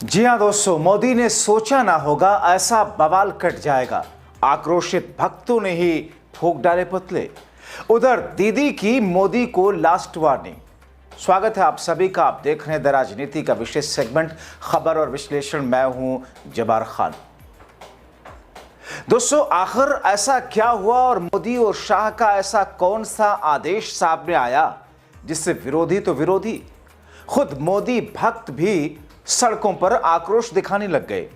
जी हां दोस्तों, मोदी ने सोचा ना होगा ऐसा बवाल कट जाएगा। आक्रोशित भक्तों ने ही फूंक डाले पुतले। उधर दीदी की मोदी को लास्ट वार्निंग। स्वागत है आप सभी का। आप देख रहे हैं द राजनीति का विशेष सेगमेंट खबर और विश्लेषण। मैं हूं जबार खान। दोस्तों, आखिर ऐसा क्या हुआ और मोदी और शाह का ऐसा कौन सा आदेश सामने आया जिससे विरोधी तो विरोधी, खुद मोदी भक्त भी सड़कों पर आक्रोश दिखाने लग गए।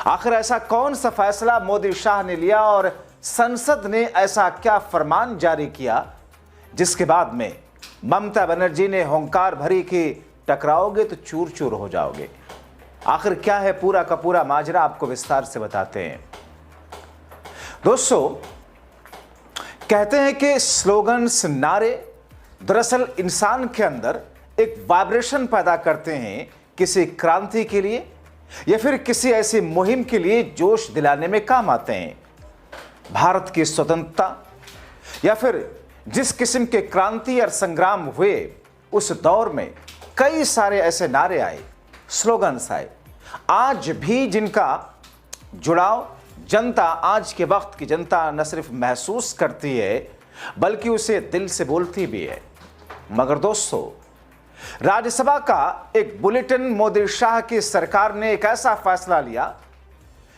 आखिर ऐसा कौन सा फैसला मोदी शाह ने लिया और संसद ने ऐसा क्या फरमान जारी किया जिसके बाद में ममता बनर्जी ने हुंकार भरी कि टकराओगे तो चूर चूर हो जाओगे। आखिर क्या है पूरा का पूरा माजरा, आपको विस्तार से बताते हैं। दोस्तों, कहते हैं कि स्लोगन्स, नारे दरअसल इंसान के अंदर एक वाइब्रेशन पैदा करते हैं, किसी क्रांति के लिए या फिर किसी ऐसी मुहिम के लिए जोश दिलाने में काम आते हैं। भारत की स्वतंत्रता या फिर जिस किस्म के क्रांति और संग्राम हुए उस दौर में कई सारे ऐसे नारे आए, स्लोगन्स आए, आज भी जिनका जुड़ाव जनता, आज के वक्त की जनता न सिर्फ महसूस करती है बल्कि उसे दिल से बोलती भी है। मगर दोस्तों, राज्यसभा का एक बुलेटिन मोदी शाह की सरकार ने एक ऐसा फैसला लिया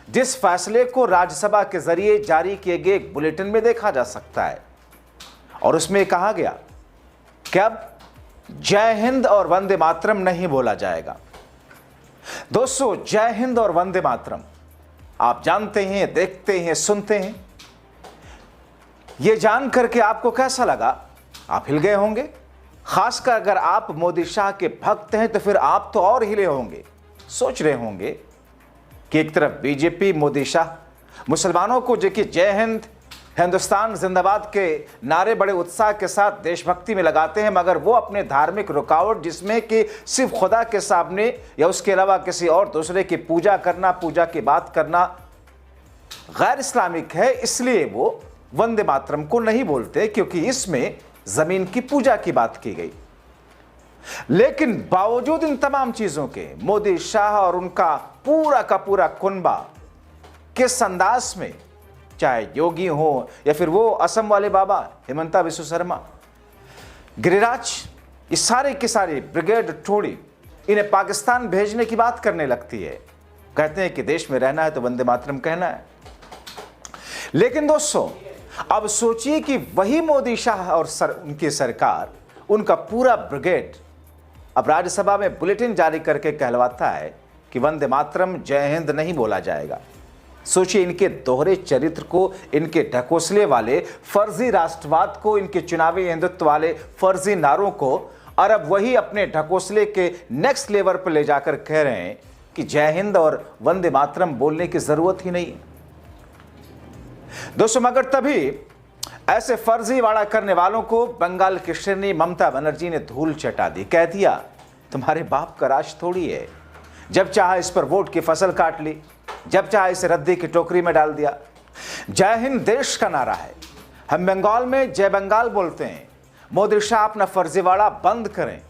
जिस फैसले को राज्यसभा के जरिए जारी किए गए एक बुलेटिन में देखा जा सकता है। और उसमें कहा गया कि अब जय हिंद और वंदे मातरम नहीं बोला जाएगा। दोस्तों, जय हिंद और वंदे मातरम आप जानते हैं, देखते हैं, सुनते हैं। यह जानकर के आपको कैसा लगा? आप हिल गए होंगे। खासकर अगर आप मोदी शाह के भक्त हैं तो फिर आप तो और हिले होंगे। सोच रहे होंगे कि एक तरफ बीजेपी, मोदी शाह मुसलमानों को जो कि जय हिंद, हिंदुस्तान जिंदाबाद के नारे बड़े उत्साह के साथ देशभक्ति में लगाते हैं, मगर वो अपने धार्मिक रुकावट जिसमें कि सिर्फ खुदा के सामने या उसके अलावा किसी और दूसरे की पूजा करना, पूजा की बात करना गैर इस्लामिक है, इसलिए वो वंदे मातरम को नहीं बोलते क्योंकि इसमें जमीन की पूजा की बात की गई। लेकिन बावजूद इन तमाम चीजों के मोदी शाह और उनका पूरा का पूरा कुनबा किस अंदाज में, चाहे योगी हो या फिर वो असम वाले बाबा हिमंता बिस्व शर्मा, गिरिराज, ये सारे की सारी ब्रिगेड टोड़ी इन्हें पाकिस्तान भेजने की बात करने लगती है। कहते हैं कि देश में रहना है तो वंदे मातरम कहना है। लेकिन दोस्तों, अब सोचिए कि वही मोदी शाह और उनकी सरकार, उनका पूरा ब्रिगेड अब राज्यसभा में बुलेटिन जारी करके कहलवाता है कि वंदे मातरम, जय हिंद नहीं बोला जाएगा। सोचिए इनके दोहरे चरित्र को, इनके ढकोसले वाले फर्जी राष्ट्रवाद को, इनके चुनावी हिंदुत्व वाले फर्जी नारों को, और अब वही अपने ढकोसले के नेक्स्ट लेवल पर ले जाकर कह रहे हैं कि जय हिंद और वंदे मातरम बोलने की जरूरत ही नहीं। दोस्तों, मगर तभी ऐसे फर्जीवाड़ा करने वालों को बंगाल की शेरनी ममता बनर्जी ने धूल चटा दी। कह दिया तुम्हारे बाप का राज थोड़ी है। जब चाहा इस पर वोट की फसल काट ली, जब चाहा इसे रद्दी की टोकरी में डाल दिया। जय हिंद देश का नारा है। हम बंगाल में जय बंगाल बोलते हैं। मोदी शाह अपना फर्जीवाड़ा बंद करें,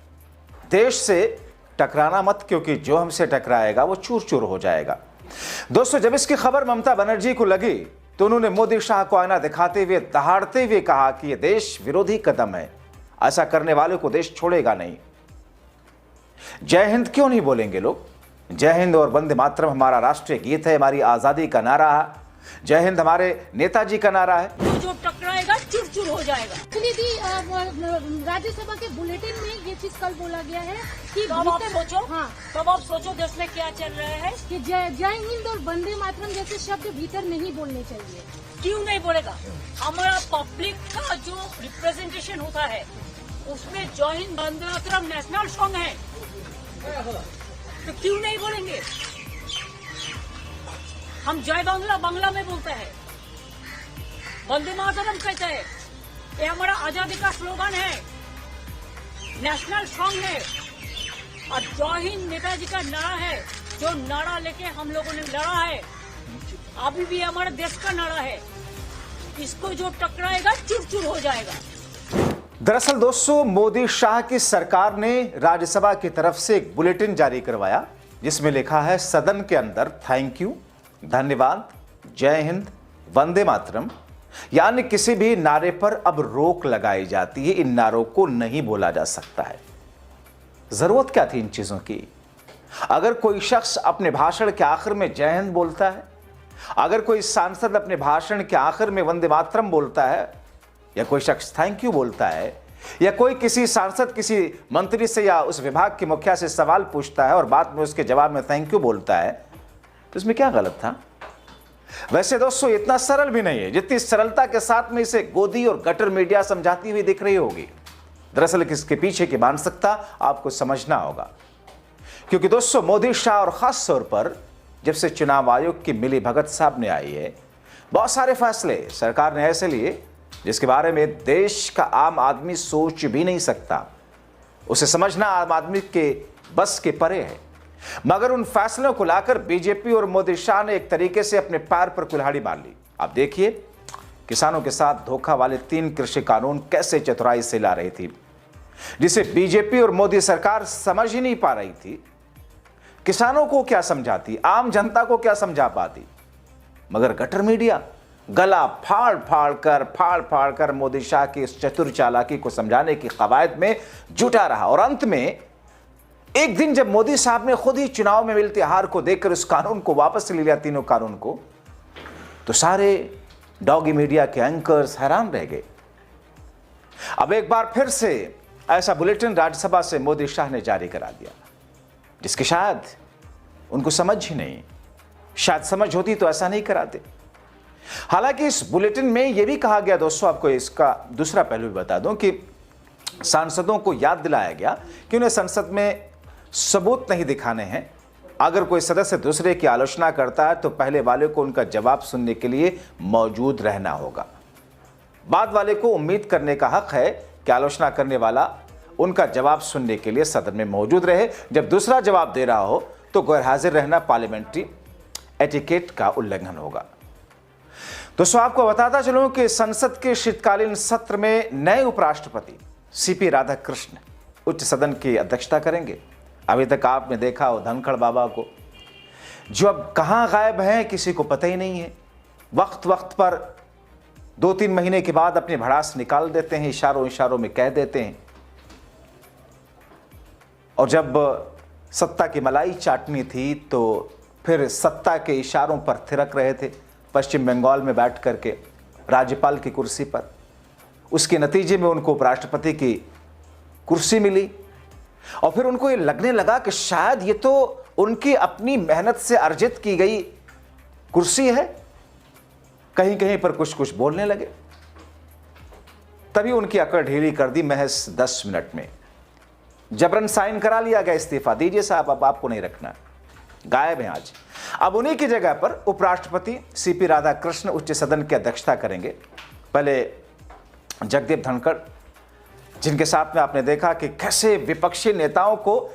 देश से टकराना मत, क्योंकि जो हमसे टकराएगा वो चूर चूर हो जाएगा। दोस्तों, जब इसकी खबर ममता बनर्जी को लगी तो उन्होंने मोदी शाह को आईना दिखाते हुए, दहाड़ते हुए कहा कि यह देश विरोधी कदम है, ऐसा करने वालों को देश छोड़ेगा नहीं। जय हिंद क्यों नहीं बोलेंगे लोग? जय हिंद और वंदे मातरम हमारा राष्ट्रीय गीत है, हमारी आजादी का नारा है। जय हिंद हमारे नेताजी का नारा है। तो जो टकराएगा चुर चुर हो जाएगा। राज्यसभा के बुलेटिन में ये चीज कल बोला गया है कि तब आप सोचो, हाँ, तब आप सोचो देश में क्या चल रहा है कि जय हिंद और वंदे मातरम जैसे शब्द भीतर नहीं बोलने चाहिए। क्यों नहीं बोलेगा? हमारा पब्लिक का जो रिप्रेजेंटेशन होता है उसमें जय हिंद वंदे मातरम नेशनल सॉन्ग है, तो क्यों नहीं बोलेंगे? हम जय बांग्ला बांग्ला में बोलते हैं, वंदे मातरम कहते हैं। ये हमारा आजादी का स्लोगन है, नेशनल सॉन्ग है, और जय हिंद नेताजी का नारा है, जो नारा लेके हम लोगों ने लड़ा है, अभी भी हमारे देश का नारा है। इसको जो टकराएगा चुर चुर हो जाएगा। दरअसल दोस्तों, मोदी शाह की सरकार ने राज्यसभा की तरफ से एक बुलेटिन जारी करवाया जिसमें लिखा है सदन के अंदर थैंक यू, धन्यवाद, जय हिंद, वंदे मातरम यानी किसी भी नारे पर अब रोक लगाई जाती है। इन नारों को नहीं बोला जा सकता है। जरूरत क्या थी इन चीजों की? अगर कोई शख्स अपने भाषण के आखिर में जय हिंद बोलता है, अगर कोई सांसद अपने भाषण के आखिर में वंदे मातरम बोलता है, या कोई शख्स थैंक यू बोलता है, या कोई किसी सांसद किसी मंत्री से या उस विभाग के मुखिया से सवाल पूछता है और बाद में उसके जवाब में थैंक यू बोलता है, तो इसमें क्या गलत था? वैसे दोस्तों इतना सरल भी नहीं है जितनी सरलता के साथ में इसे गोदी और गटर मीडिया समझाती हुई दिख रही होगी। दरअसल इसके पीछे की मानसिकता आपको समझना होगा, क्योंकि दोस्तों मोदी शाह और खास तौर पर जब से चुनाव आयोग की मिली भगत सामने आई है, बहुत सारे फैसले सरकार ने ऐसे लिए जिसके बारे में देश का आम आदमी सोच भी नहीं सकता। उसे समझना आम आदमी के बस के परे है। मगर उन फैसलों को लाकर बीजेपी और मोदी शाह ने एक तरीके से अपने पैर पर कुल्हाड़ी मार ली। आप देखिए किसानों के साथ धोखा वाले 3 कृषि कानून कैसे चतुराई से ला रही थी, जिसे बीजेपी और मोदी सरकार समझ ही नहीं पा रही थी। किसानों को क्या समझाती, आम जनता को क्या समझा पाती, मगर गटर मीडिया गला फाड़ कर मोदी शाह की इस चतुर चालाकी को समझाने की कवायद में जुटा रहा। और अंत में एक दिन जब मोदी साहब ने खुद ही चुनाव में मिलती हार को देखकर उस कानून को वापस ले लिया, तीनों कानून को, तो सारे डॉगी मीडिया के एंकर्स हैरान रह गए। अब एक बार फिर से ऐसा बुलेटिन राज्यसभा से मोदी शाह ने जारी करा दिया जिसकी शायद उनको समझ ही नहीं, शायद समझ होती तो ऐसा नहीं कराते। हालांकि इस बुलेटिन में यह भी कहा गया दोस्तों, आपको इसका दूसरा पहलू भी बता दूं, कि सांसदों को याद दिलाया गया कि उन्हें संसद में सबूत नहीं दिखाने हैं। अगर कोई सदस्य दूसरे की आलोचना करता है तो पहले वाले को उनका जवाब सुनने के लिए मौजूद रहना होगा। बाद वाले को उम्मीद करने का हक है कि आलोचना करने वाला उनका जवाब सुनने के लिए सदन में मौजूद रहे। जब दूसरा जवाब दे रहा हो तो गैरहाजिर रहना पार्लियामेंट्री एटिकेट का उल्लंघन होगा। दोस्तों आपको बताता चलूं कि संसद के शीतकालीन सत्र में नए उपराष्ट्रपति सीपी राधाकृष्ण उच्च सदन की अध्यक्षता करेंगे। अभी तक आपने देखा हो धनखड़ बाबा को, जो अब कहां गायब हैं किसी को पता ही नहीं है। वक्त वक्त पर 2-3 महीने के बाद अपनी भड़ास निकाल देते हैं, इशारों में कह देते हैं। और जब सत्ता की मलाई चाटनी थी तो फिर सत्ता के इशारों पर थिरक रहे थे पश्चिम बंगाल में बैठ करके राज्यपाल की कुर्सी पर। उसके नतीजे में उनको उपराष्ट्रपति की कुर्सी मिली और फिर उनको ये लगने लगा कि शायद ये तो उनकी अपनी मेहनत से अर्जित की गई कुर्सी है। कहीं कहीं पर कुछ बोलने लगे। तभी उनकी अकड़ ढीली कर दी महज 10 मिनट में। जबरन साइन करा लिया गया, इस्तीफा दीजिए साहब, अब आपको नहीं रखना। गायब हैं आज। अब उन्हीं की जगह पर उपराष्ट्रपति सीपी राधाकृष्ण उच्च सदन की अध्यक्षता करेंगे। पहले जगदीप धनखड़, जिनके साथ में आपने देखा कि कैसे विपक्षी नेताओं को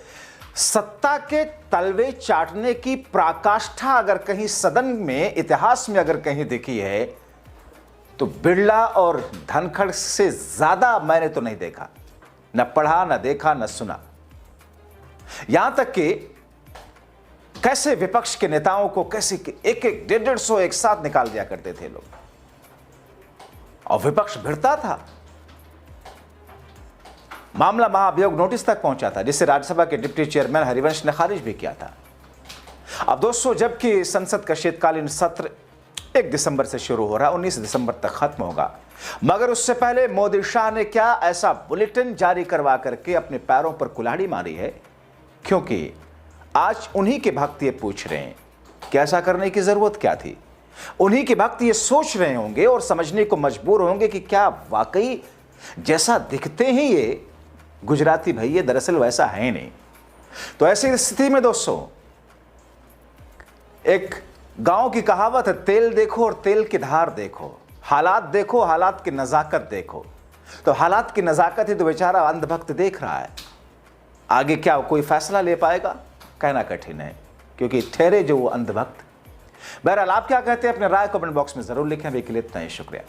सत्ता के तलवे चाटने की पराकाष्ठा अगर कहीं सदन में इतिहास में अगर कहीं दिखी है तो बिरला और धनखड़ से ज्यादा मैंने तो नहीं देखा, न पढ़ा, न देखा, न सुना। यहां तक कि कैसे विपक्ष के नेताओं को कैसे एक 150 एक साथ निकाल दिया करते थे लोग, और विपक्ष भिड़ता था। मामला महाभियोग नोटिस तक पहुंचा था, जिसे राज्यसभा के डिप्टी चेयरमैन हरिवंश ने खारिज भी किया था। अब दोस्तों जबकि संसद का शीतकालीन सत्र 1 दिसंबर से शुरू हो रहा है, 19 दिसंबर तक खत्म होगा, मगर उससे पहले मोदी शाह ने क्या ऐसा बुलेटिन जारी करवा करके अपने पैरों पर कुल्हाड़ी मारी है, क्योंकि आज उन्हीं के भक्त ये पूछ रहे हैं कि ऐसा करने की जरूरत क्या थी। उन्हीं के भक्त ये सोच रहे होंगे और समझने को मजबूर होंगे कि क्या वाकई जैसा दिखते हैं ये गुजराती भैया दरअसल वैसा है नहीं। तो ऐसी स्थिति में दोस्तों एक गांव की कहावत है, तेल देखो और तेल की धार देखो, हालात देखो, हालात की नजाकत देखो। तो हालात की नजाकत ही तो बेचारा अंधभक्त देख रहा है। आगे क्या कोई फैसला ले पाएगा, कहना कठिन है, क्योंकि ठहरे जो वो अंधभक्त। बहरहाल आप क्या कहते हैं, अपने राय कमेंट बॉक्स में जरूर लिखें। अभी के लिए इतना ही, शुक्रिया।